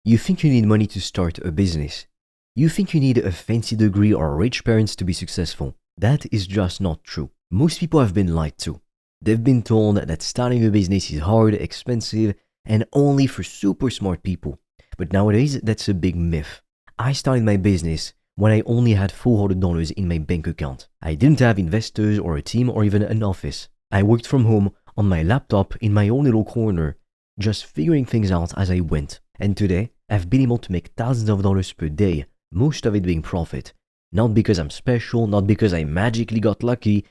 You think you need money to start a business. You think you need a fancy degree or rich parents to be successful. That is just not true. Most people have been lied to. They've been told that starting a business is hard, expensive, and only for super smart people. But nowadays, that's a big myth. I started my business when I only had $400 in my bank account. I didn't have investors or a team or even an office. I worked from home on my laptop in my own little corner, just figuring things out as I went. And today, I've been able to make thousands of dollars per day, most of it being profit. Not because I'm special, not because I magically got lucky,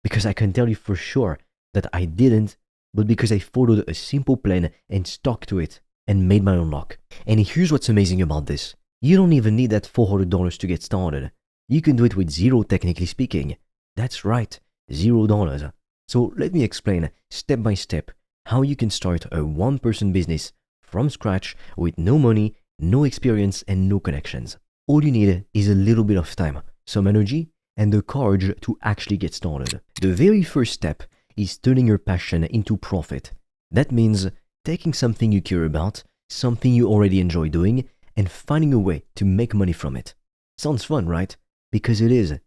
because I can tell you for sure that I didn't, but because I followed a simple plan and stuck to it and made my own luck. And here's what's amazing about this. You don't even need that $400 to get started. You can do it with zero, technically speaking. That's right, $0. So let me explain step by step how you can start a one-person business from scratch with no money, no experience, and no connections. All you need is a little bit of time, some energy, and the courage to actually get started. The very first step is turning your passion into profit. That means taking something you care about, something you already enjoy doing, and finding a way to make money from it. Sounds fun, right? Because it is.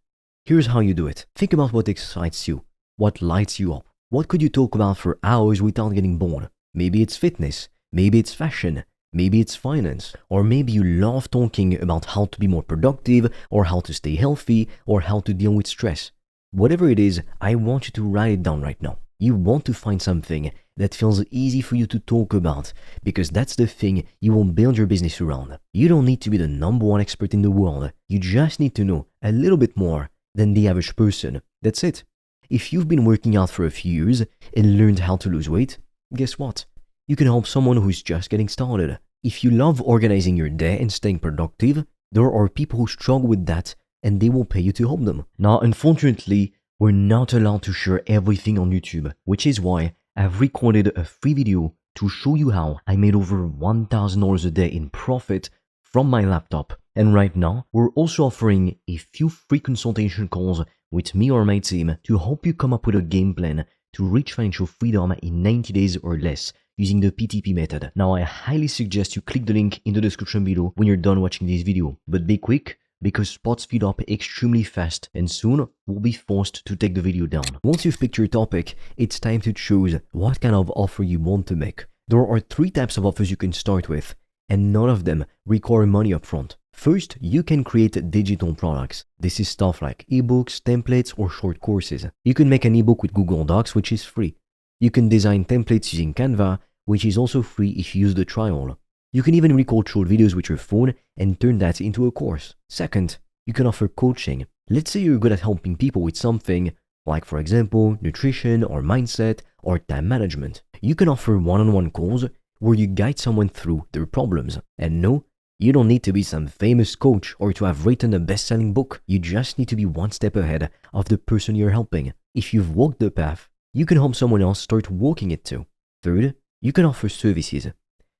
Here's how you do it. Think about what excites you, what lights you up. What could you talk about for hours without getting bored? Maybe it's fitness, maybe it's fashion, maybe it's finance, or maybe you love talking about how to be more productive, or how to stay healthy, or how to deal with stress. Whatever it is, I want you to write it down right now. You want to find something that feels easy for you to talk about, because that's the thing you will build your business around. You don't need to be the number one expert in the world. You just need to know a little bit more than the average person. That's it. If you've been working out for a few years and learned how to lose weight, guess what? You can help someone who's just getting started. If you love organizing your day and staying productive, there are people who struggle with that and they will pay you to help them. Now, unfortunately, we're not allowed to share everything on YouTube, which is why I've recorded a free video to show you how I made over $1,000 a day in profit from my laptop. And right now, we're also offering a few free consultation calls with me or my team to help you come up with a game plan to reach financial freedom in 90 days or less using the PTP method. Now, I highly suggest you click the link in the description below when you're done watching this video. But be quick, because spots fill up extremely fast and soon we'll be forced to take the video down. Once you've picked your topic, it's time to choose what kind of offer you want to make. There are 3 types of offers you can start with, and none of them require money upfront. First, you can create digital products. This is stuff like ebooks, templates, or short courses. You can make an ebook with Google Docs, which is free. You can design templates using Canva, which is also free if you use the trial. You can even record short videos with your phone and turn that into a course. Second, you can offer coaching. Let's say you're good at helping people with something, like for example, nutrition or mindset or time management. You can offer one-on-one calls where you guide someone through their problems. And no, you don't need to be some famous coach or to have written a best-selling book. You just need to be one step ahead of the person you're helping. If you've walked the path, you can help someone else start walking it too. Third, you can offer services.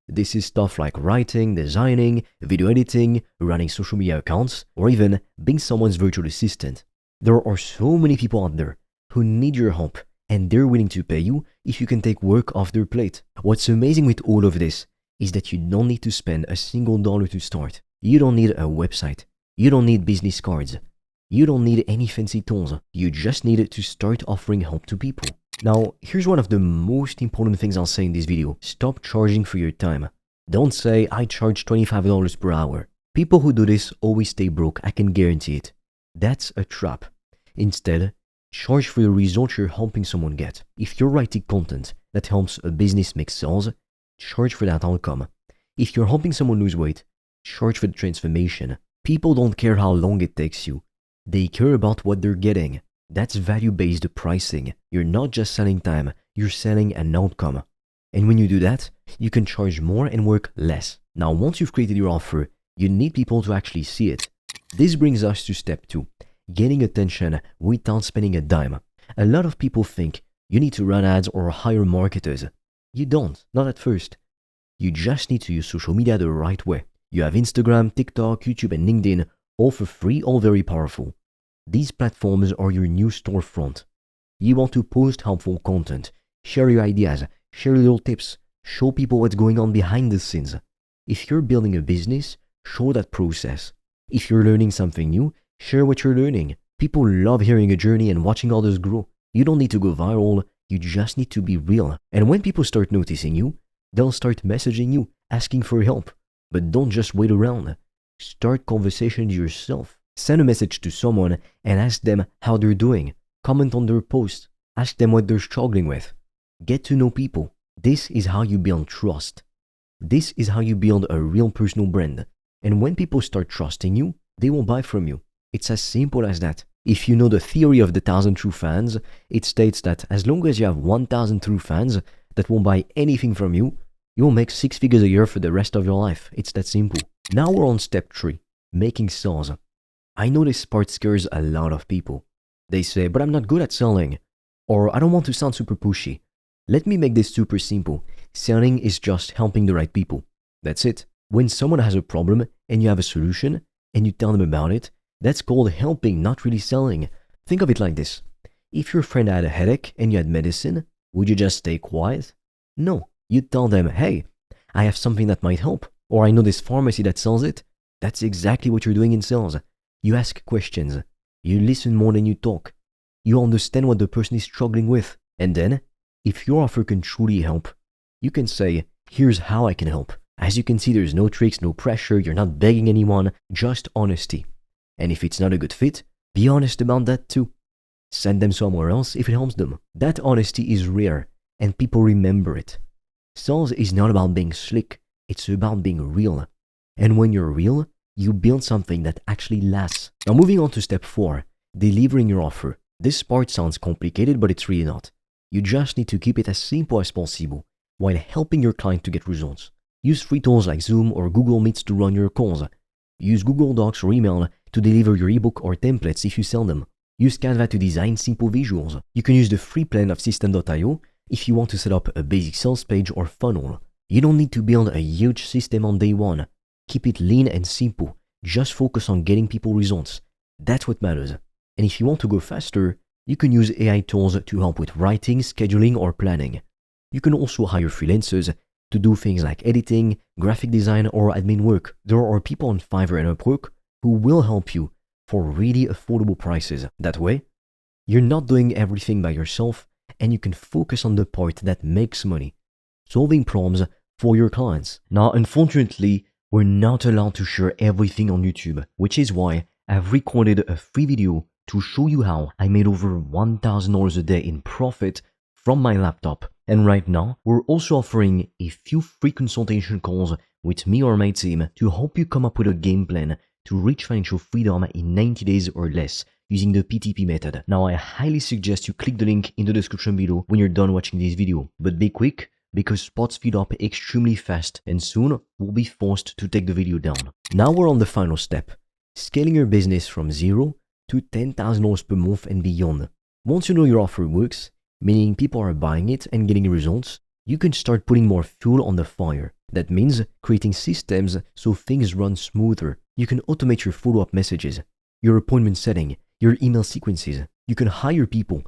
This is stuff like writing, designing, video editing, running social media accounts, or even being someone's virtual assistant. There are so many people out there who need your help, and they're willing to pay you if you can take work off their plate. What's amazing with all of this is that you don't need to spend a single dollar to start. You don't need a website. You don't need business cards. You don't need any fancy tools. You just need to start offering help to people. Now, here's one of the most important things I'll say in this video. Stop charging for your time. Don't say, I charge $25 per hour. People who do this always stay broke, I can guarantee it. That's a trap. Instead, charge for the result you're helping someone get. If you're writing content that helps a business make sales, charge for that outcome. If you're helping someone lose weight, charge for the transformation. People don't care how long it takes you. They care about what they're getting. That's value-based pricing. You're not just selling time, you're selling an outcome. And when you do that, you can charge more and work less. Now, once you've created your offer, you need people to actually see it. This brings us to step 2, getting attention without spending a dime. A lot of people think you need to run ads or hire marketers. You don't, not at first. You just need to use social media the right way. You have Instagram, TikTok, YouTube, and LinkedIn, all for free, all very powerful. These platforms are your new storefront. You want to post helpful content, share your ideas, share little tips, show people what's going on behind the scenes. If you're building a business, show that process. If you're learning something new, share what you're learning. People love hearing a journey and watching others grow. You don't need to go viral, you just need to be real. And when people start noticing you, they'll start messaging you, asking for help. But don't just wait around. Start conversations yourself. Send a message to someone and ask them how they're doing. Comment on their post. Ask them what they're struggling with. Get to know people. This is how you build trust. This is how you build a real personal brand. And when people start trusting you, they will buy from you. It's as simple as that. If you know the theory of the 1,000 true fans, it states that as long as you have 1,000 true fans that won't buy anything from you, you'll make 6 figures a year for the rest of your life. It's that simple. Now we're on step 3, making sales. I know this part scares a lot of people. They say, but I'm not good at selling. Or I don't want to sound super pushy. Let me make this super simple. Selling is just helping the right people. That's it. When someone has a problem and you have a solution and you tell them about it, that's called helping, not really selling. Think of it like this. If your friend had a headache and you had medicine, would you just stay quiet? No. You'd tell them, hey, I have something that might help. Or I know this pharmacy that sells it. That's exactly what you're doing in sales. You ask questions. You listen more than you talk. You understand what the person is struggling with. And then, if your offer can truly help, you can say, here's how I can help. As you can see, there's no tricks, no pressure. You're not begging anyone, just honesty. And if it's not a good fit, be honest about that too. Send them somewhere else if it helps them. That honesty is rare, and people remember it. Sales is not about being slick, it's about being real. And when you're real, you build something that actually lasts. Now moving on to step 4, delivering your offer. This part sounds complicated, but it's really not. You just need to keep it as simple as possible while helping your client to get results. Use free tools like Zoom or Google Meets to run your calls. Use Google Docs or email to deliver your ebook or templates if you sell them. Use Canva to design simple visuals. You can use the free plan of System.io if you want to set up a basic sales page or funnel. You don't need to build a huge system on day one. Keep it lean and simple. Just focus on getting people results. That's what matters. And if you want to go faster, you can use AI tools to help with writing, scheduling, or planning. You can also hire freelancers to do things like editing, graphic design, or admin work. There are people on Fiverr and Upwork who will help you for really affordable prices. That way, you're not doing everything by yourself and you can focus on the part that makes money, solving problems for your clients. Now, unfortunately, we're not allowed to share everything on YouTube, which is why I've recorded a free video to show you how I made over $1,000 a day in profit from my laptop. And right now, we're also offering a few free consultation calls with me or my team to help you come up with a game plan to reach financial freedom in 90 days or less using the PTP method. Now, I highly suggest you click the link in the description below when you're done watching this video. But be quick, because spots fill up extremely fast and soon we'll be forced to take the video down. Now we're on the final step, scaling your business from 0 to $10,000 per month and beyond. Once you know your offer works, meaning people are buying it and getting results, you can start putting more fuel on the fire. That means creating systems so things run smoother. You can automate your follow-up messages, your appointment setting, your email sequences. You can hire people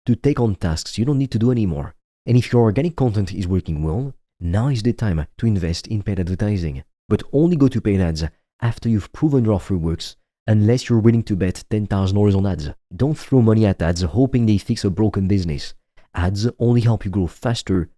to take on tasks you don't need to do anymore. And if your organic content is working well, now is the time to invest in paid advertising. But only go to paid ads after you've proven your offer works, unless you're willing to bet $10,000 on ads. Don't throw money at ads hoping they fix a broken business. Ads only help you grow faster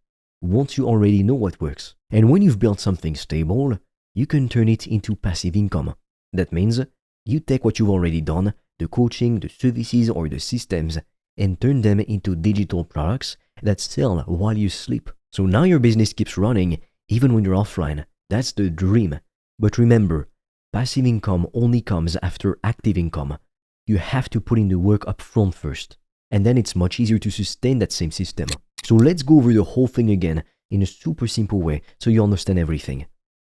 once you already know what works. And when you've built something stable, you can turn it into passive income. That means you take what you've already done, the coaching, the services, or the systems, and turn them into digital products that sell while you sleep. So now your business keeps running even when you're offline. That's the dream. But remember, passive income only comes after active income. You have to put in the work up front first, and then it's much easier to sustain that same system. So let's go over the whole thing again in a super simple way so you understand everything.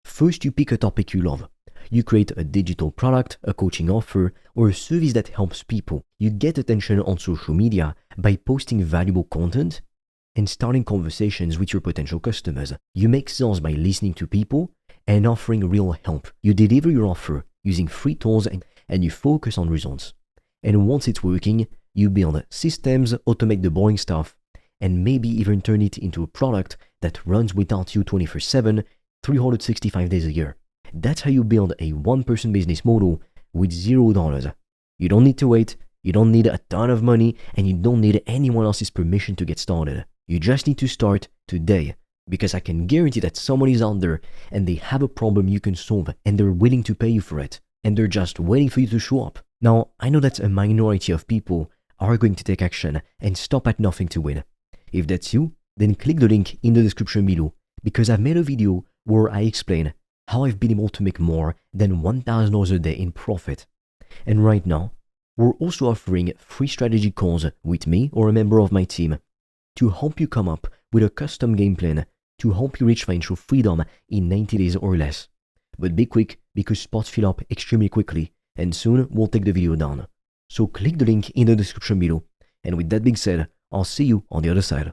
First, you pick a topic you love. You create a digital product, a coaching offer, or a service that helps people. You get attention on social media by posting valuable content and starting conversations with your potential customers. You make sales by listening to people and offering real help. You deliver your offer using free tools and you focus on results. And once it's working, you build systems, automate the boring stuff, and maybe even turn it into a product that runs without you 24/7 365 days a year. That's how you build a one-person business model with $0. You don't need to wait, you don't need a ton of money, and you don't need anyone else's permission to get started. You just need to start today, because I can guarantee that someone is out there and they have a problem you can solve and they're willing to pay you for it, and they're just waiting for you to show up. Now, I know that a minority of people are going to take action and stop at nothing to win. If that's you, then click the link in the description below, because I've made a video where I explain how I've been able to make more than $1,000 a day in profit. And right now, we're also offering free strategy calls with me or a member of my team to help you come up with a custom game plan to help you reach financial freedom in 90 days or less. But be quick, because spots fill up extremely quickly, and soon we'll take the video down. So click the link in the description below. And with that being said, I'll see you on the other side.